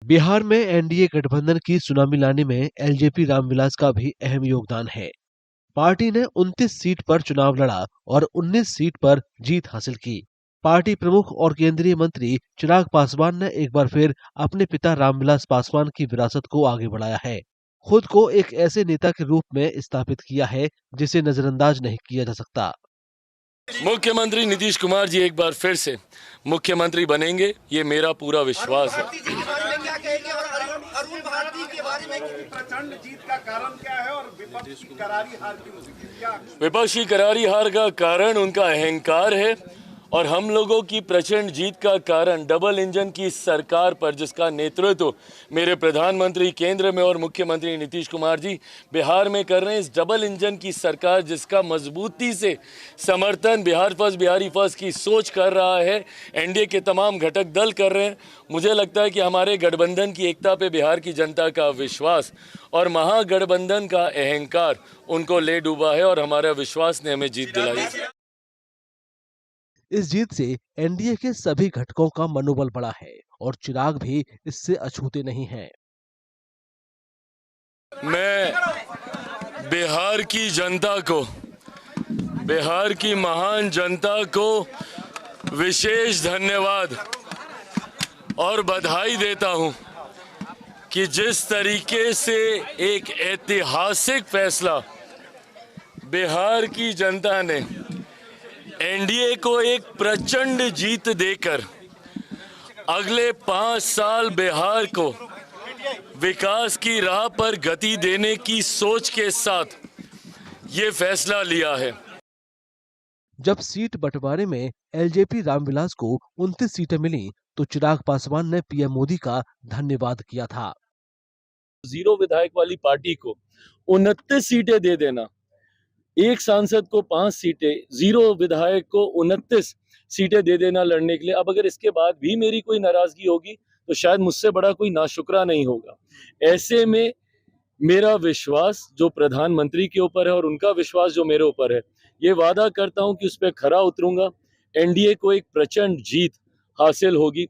बिहार में एनडीए गठबंधन की सुनामी लाने में एलजेपी रामविलास का भी अहम योगदान है। पार्टी ने 29 सीट पर चुनाव लड़ा और 19 सीट पर जीत हासिल की। पार्टी प्रमुख और केंद्रीय मंत्री चिराग पासवान ने एक बार फिर अपने पिता रामविलास पासवान की विरासत को आगे बढ़ाया है। खुद को एक ऐसे नेता के रूप में स्थापित किया है जिसे नजरअंदाज नहीं किया जा सकता। मुख्यमंत्री नीतीश कुमार जी एक बार फिर से मुख्यमंत्री बनेंगे, ये मेरा पूरा विश्वास है। प्रचंड जीत का कारण क्या है और विपक्ष की करारी हार की विपक्ष की करारी हार का कारण उनका अहंकार है और हम लोगों की प्रचंड जीत का कारण डबल इंजन की सरकार पर, जिसका नेतृत्व मेरे प्रधानमंत्री केंद्र में और मुख्यमंत्री नीतीश कुमार जी बिहार में कर रहे हैं। इस डबल इंजन की सरकार जिसका मजबूती से समर्थन बिहार फर्स्ट, बिहारी फर्स्ट की सोच कर रहा है, एनडीए के तमाम घटक दल कर रहे हैं। मुझे लगता है कि हमारे गठबंधन की एकता पे बिहार की जनता का विश्वास और महागठबंधन का अहंकार उनको ले डूबा है और हमारा विश्वास ने हमें जीत दिलाई। इस जीत से एनडीए के सभी घटकों का मनोबल बढ़ा है और चिराग भी इससे अछूते नहीं हैं। मैं बिहार की जनता को, बिहार की महान जनता को विशेष धन्यवाद और बधाई देता हूं कि जिस तरीके से एक ऐतिहासिक फैसला बिहार की जनता ने एनडीए को एक प्रचंड जीत देकर अगले 5 साल बिहार को विकास की राह पर गति देने की सोच के साथ ये फैसला लिया है। जब सीट बंटवारे में एलजेपी रामविलास को 29 सीटें मिली तो चिराग पासवान ने पीएम मोदी का धन्यवाद किया था। 0 विधायक वाली पार्टी को 29 सीटें दे देना, एक सांसद को 5 सीटें, 0 विधायक को 29 सीटें दे देना लड़ने के लिए। अब अगर इसके बाद भी मेरी कोई नाराजगी होगी तो शायद मुझसे बड़ा कोई नाशुक्रा नहीं होगा। ऐसे में मेरा विश्वास जो प्रधानमंत्री के ऊपर है और उनका विश्वास जो मेरे ऊपर है, ये वादा करता हूं कि उस पर खरा उतरूंगा। एनडीए को एक प्रचंड जीत हासिल होगी।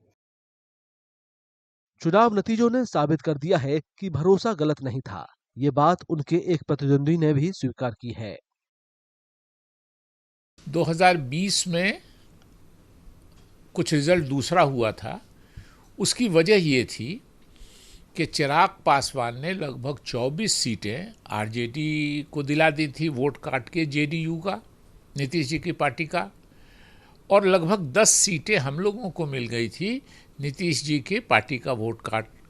चुनाव नतीजों ने साबित कर दिया है कि भरोसा गलत नहीं था। ये बात उनके एक प्रतिद्वंदी ने भी स्वीकार की है। 2020 में कुछ रिजल्ट दूसरा हुआ था। उसकी वजह ये थी कि चिराग पासवान ने लगभग 24 सीटें आरजेडी को दिला दी थी, वोट काट के जेडीयू का, नीतीश जी की पार्टी का, और लगभग 10 सीटें हम लोगों को मिल गई थी नीतीश जी की पार्टी का वोट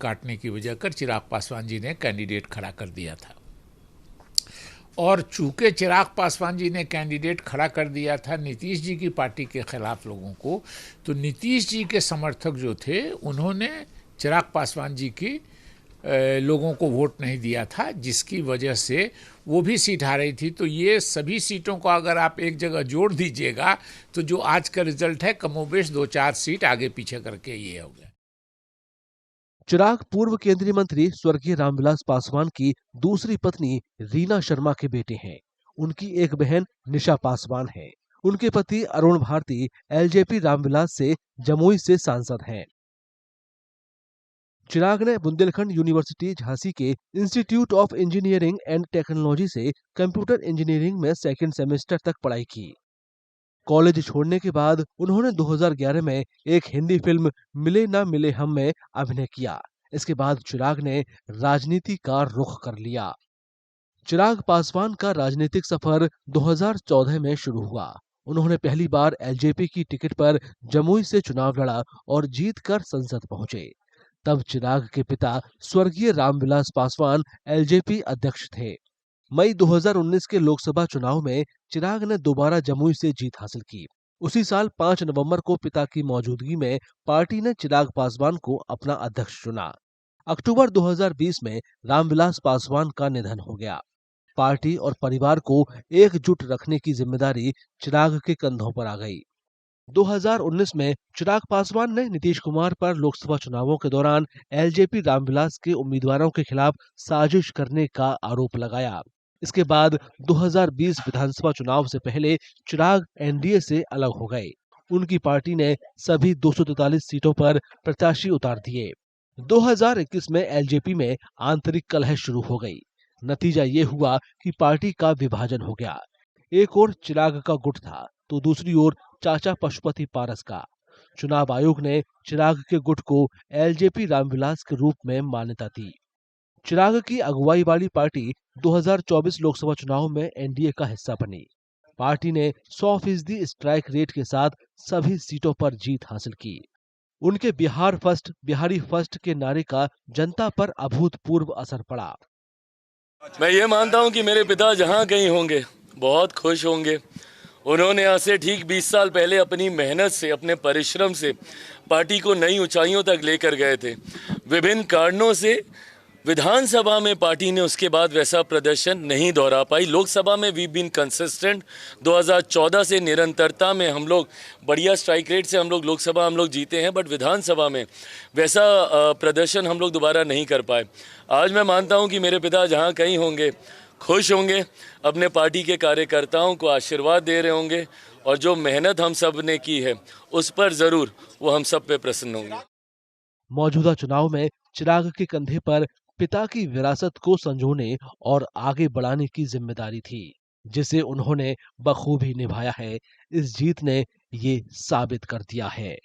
काटने की वजह कर चिराग पासवान जी ने कैंडिडेट खड़ा कर दिया था। और चूंकि चिराग पासवान जी ने कैंडिडेट खड़ा कर दिया था नीतीश जी की पार्टी के खिलाफ लोगों को, तो नीतीश जी के समर्थक जो थे उन्होंने चिराग पासवान जी की लोगों को वोट नहीं दिया था, जिसकी वजह से वो भी सीट हारी थी। तो ये सभी सीटों को अगर आप एक जगह जोड़ दीजिएगा तो जो आज का रिजल्ट है कमोबेश 2-4 सीट आगे पीछे करके ये हो गया। चिराग पूर्व केंद्रीय मंत्री स्वर्गीय रामविलास पासवान की दूसरी पत्नी रीना शर्मा के बेटे हैं। उनकी एक बहन निशा पासवान है। उनके पति अरुण भारती एलजेपी रामविलास से जमुई से सांसद हैं। चिराग ने बुंदेलखंड यूनिवर्सिटी झांसी के institute of engineering and technology से कंप्यूटर इंजीनियरिंग में सेकंड सेमेस्टर तक पढ़ाई की। कॉलेज छोड़ने के बाद उन्होंने 2011 में एक हिंदी फिल्म मिले ना मिले हम में अभिनय किया। इसके बाद चिराग ने राजनीति का रुख कर लिया। चिराग पासवान का राजनीतिक सफर 2014 में शुरू हुआ। उन्होंने पहली बार एलजेपी की टिकट पर जमुई से चुनाव लड़ा और जीतकर संसद पहुंचे। तब चिराग के पिता स्वर्गीय रामविलास पासवान एलजेपी अध्यक्ष थे। मई 2019 के लोकसभा चुनाव में चिराग ने दोबारा जमुई से जीत हासिल की। उसी साल 5 नवंबर को पिता की मौजूदगी में पार्टी ने चिराग पासवान को अपना अध्यक्ष चुना। अक्टूबर 2020 में रामविलास पासवान का निधन हो गया। पार्टी और परिवार को एकजुट रखने की जिम्मेदारी चिराग के कंधों पर आ गई। 2019 में चिराग पासवान ने नीतीश कुमार पर लोकसभा चुनावों के दौरान एलजेपी रामविलास के उम्मीदवारों के खिलाफ साजिश करने का आरोप लगाया। इसके बाद 2020 विधानसभा चुनाव से पहले चिराग एनडीए से अलग हो गए। उनकी पार्टी ने सभी 243 सीटों पर प्रत्याशी उतार दिए। 2021 में एलजेपी में आंतरिक कलह शुरू हो गई। नतीजा ये हुआ कि पार्टी का विभाजन हो गया। एक ओर चिराग का गुट था तो दूसरी ओर चाचा पशुपति पारस का। चुनाव आयोग ने चिराग के गुट को एलजेपी रामविलास के रूप में मान्यता दी। चिराग की अगुवाई वाली पार्टी 2024 लोकसभा चुनाव में एनडीए का हिस्सा बनी। पार्टी ने 100% स्ट्राइक रेट के साथ सभी सीटों पर जीत हासिल की। उनके बिहार फर्स्ट बिहारी फर्स्ट के नारे का जनता पर अभूतपूर्व असर पड़ा। मैं ये मानता हूं कि मेरे पिता जहां कहीं होंगे बहुत खुश होंगे। उन्होंने आज से ठीक 20 साल पहले अपनी मेहनत से, अपने परिश्रम से पार्टी को नई ऊंचाइयों तक लेकर गए थे। विभिन्न कारणों से विधानसभा में पार्टी ने उसके बाद वैसा प्रदर्शन नहीं दोहरा पाई। लोकसभा में वी बीन कंसिस्टेंट। 2014 से निरंतरता में हम लोग बढ़िया स्ट्राइक रेट से हम लोग जीते हैं, बट विधानसभा में वैसा प्रदर्शन हम लोग दोबारा नहीं कर पाए। आज मैं मानता हूं कि मेरे पिता जहां कहीं होंगे खुश होंगे, अपने पार्टी के कार्यकर्ताओं को आशीर्वाद दे रहे होंगे और जो मेहनत हम सब ने की है उस पर जरूर वो हम सब पे प्रसन्न होंगे। मौजूदा चुनाव में चिराग के कंधे पर पिता की विरासत को संजोने और आगे बढ़ाने की जिम्मेदारी थी, जिसे उन्होंने बखूबी निभाया है। इस जीत ने ये साबित कर दिया है।